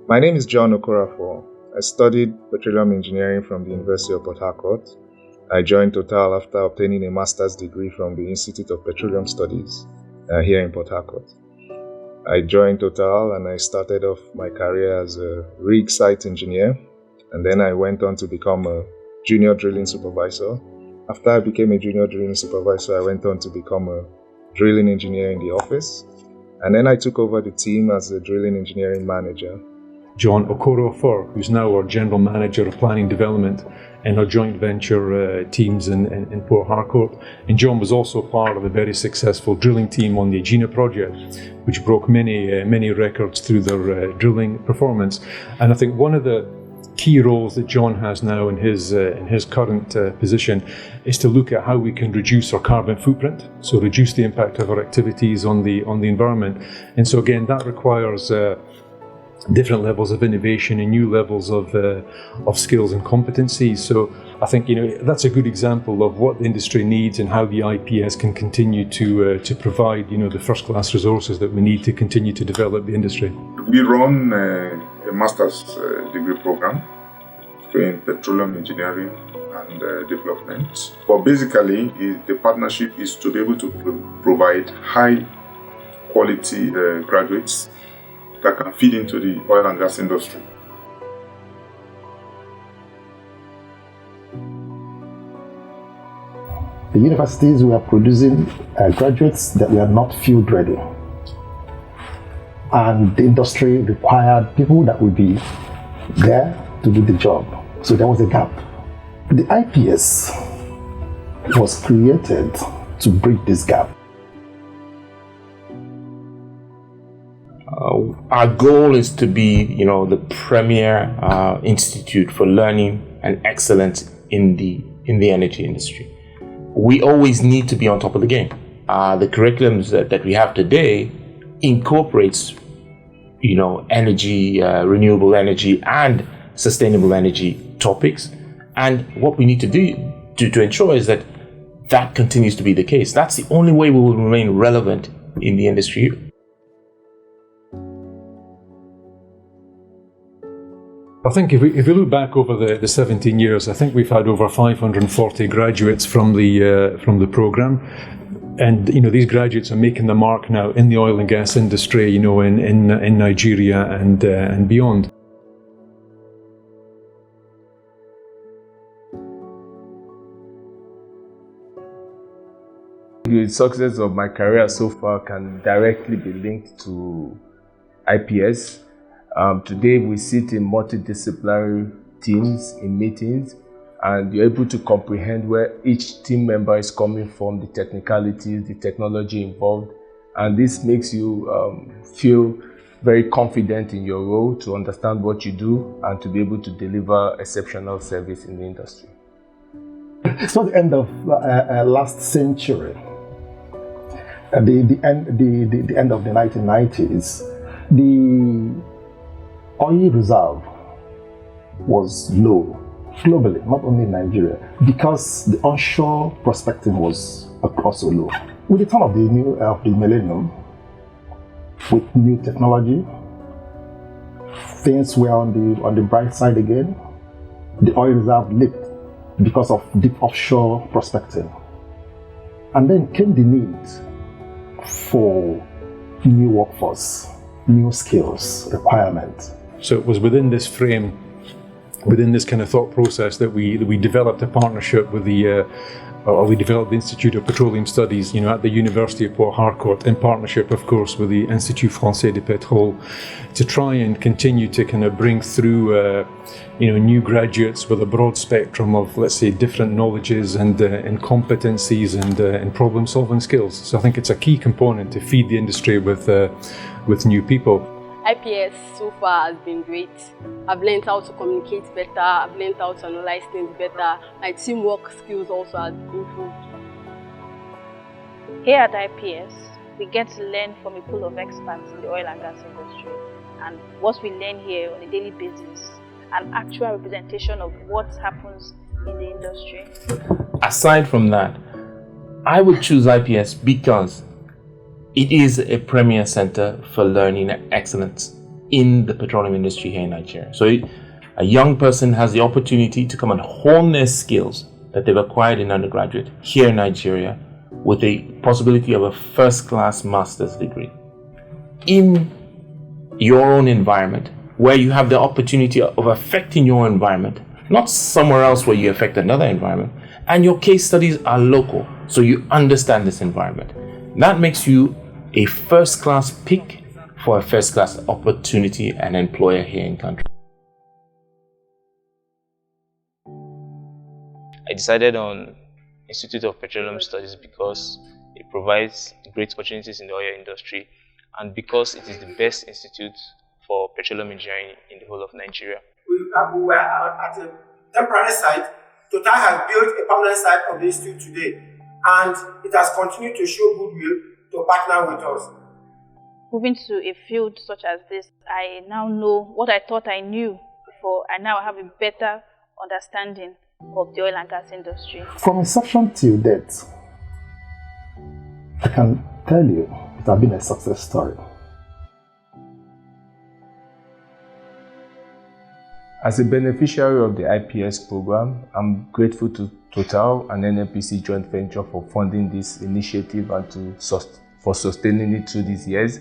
My name is John Okorafor. I studied petroleum engineering from the University of Port Harcourt. I joined Total after obtaining a master's degree from the Institute of Petroleum Studies here in Port Harcourt. I joined Total and I started off my career as a rig site engineer, and then I went on to become a junior drilling supervisor. After I became a junior drilling supervisor, I went on to become a drilling engineer in the office, and then I took over the team as a drilling engineering manager. John Okorafor, who's now our General Manager of Planning Development in our joint venture teams in Port Harcourt. And John was also part of a very successful drilling team on the Egina project, which broke many records through their drilling performance. And I think one of the key roles that John has now in his current position is to look at how we can reduce our carbon footprint, so reduce the impact of our activities on the environment. And so again, that requires different levels of innovation and new levels of skills and competencies. So I think that's a good example of what the industry needs and how the IPS can continue to provide the first-class resources that we need to continue to develop the industry. We run a master's degree program in petroleum engineering and development. But basically, the partnership is to be able to provide high-quality graduates that can feed into the oil and gas industry. The universities were producing graduates that were not field ready. And the industry required people that would be there to do the job. So there was a gap. The IPS was created to bridge this gap. Our goal is to be, the premier institute for learning and excellence in the energy industry. We always need to be on top of the game. The curriculums that we have today incorporates, energy, renewable energy, and sustainable energy topics. And what we need to do to ensure is that continues to be the case. That's the only way we will remain relevant in the industry. I think if we look back over the 17 years, I think we've had over 540 graduates from the program, and these graduates are making the mark now in the oil and gas industry, in Nigeria and beyond. The success of my career so far can directly be linked to IPS. Today we sit in multidisciplinary teams in meetings, and you're able to comprehend where each team member is coming from, the technicalities, the technology involved, and this makes you feel very confident in your role, to understand what you do and to be able to deliver exceptional service in the industry. So the end of last century, the end of the 1990s, the oil reserve was low globally, not only in Nigeria, because the onshore prospecting was also low. With the turn of the millennium, with new technology, things were on the bright side again. The oil reserve leaped because of deep offshore prospecting, and then came the need for new workforce, new skills, requirements. So it was within this frame, within this kind of thought process, that we developed a partnership with we developed the Institute of Petroleum Studies, at the University of Port Harcourt, in partnership, of course, with the Institut Français de Pétrole, to try and continue to kind of bring through, new graduates with a broad spectrum of, let's say, different knowledges and competencies and problem-solving skills. So I think it's a key component to feed the industry with new people. IPS so far has been great. I've learned how to communicate better, I've learned how to analyze things better. My teamwork skills also have improved. Here at IPS, we get to learn from a pool of experts in the oil and gas industry. And what we learn here on a daily basis, an actual representation of what happens in the industry. Aside from that, I would choose IPS because it is a premier center for learning and excellence in the petroleum industry here in Nigeria. So a young person has the opportunity to come and hone their skills that they've acquired in undergraduate here in Nigeria with the possibility of a first-class master's degree in your own environment, where you have the opportunity of affecting your environment, not somewhere else where you affect another environment. And your case studies are local, so you understand this environment. That makes you a first-class pick for a first-class opportunity and employer here in country. I decided on Institute of Petroleum Studies because it provides great opportunities in the oil industry and because it is the best institute for petroleum engineering in the whole of Nigeria. We were at a temporary site. Total has built a permanent site of the institute today, and it has continued to show goodwill to partner with us. Moving to a field such as this, I now know what I thought I knew before. I now have a better understanding of the oil and gas industry. From inception till date, I can tell you it has been a success story. As a beneficiary of the IPS program, I'm grateful to Total and NNPC joint venture for funding this initiative and for sustaining it through these years.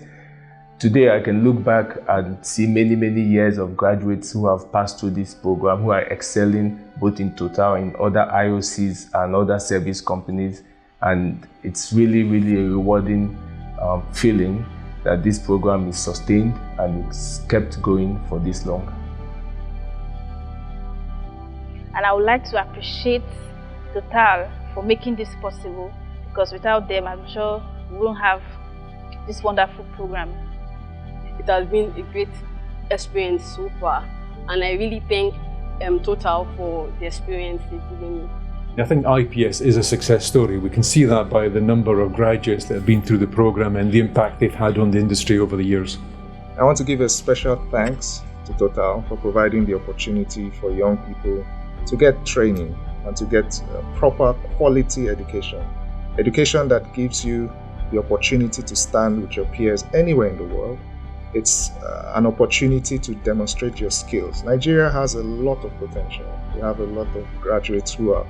Today, I can look back and see many years of graduates who have passed through this program, who are excelling both in Total, in other IOCs and other service companies. And it's really a rewarding feeling that this program is sustained and it's kept going for this long. And I would like to appreciate Total for making this possible, because without them, I'm sure we won't have this wonderful program. It has been a great experience so far, and I really thank Total for the experience they've given me. I think IPS is a success story. We can see that by the number of graduates that have been through the program and the impact they've had on the industry over the years. I want to give a special thanks to Total for providing the opportunity for young people to get training and to get proper quality education. Education that gives you the opportunity to stand with your peers anywhere in the world. It's an opportunity to demonstrate your skills. Nigeria has a lot of potential. We have a lot of graduates who are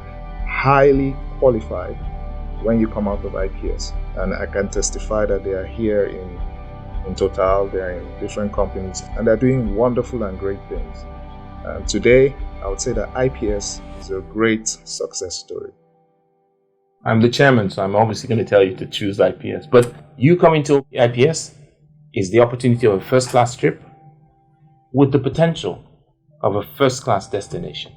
highly qualified when you come out of IPS. And I can testify that they are here in Total, they are in different companies, and they're doing wonderful and great things. Today, I would say that IPS is a great success story. I'm the chairman, so I'm obviously going to tell you to choose IPS. But you coming to IPS is the opportunity of a first-class trip with the potential of a first-class destination.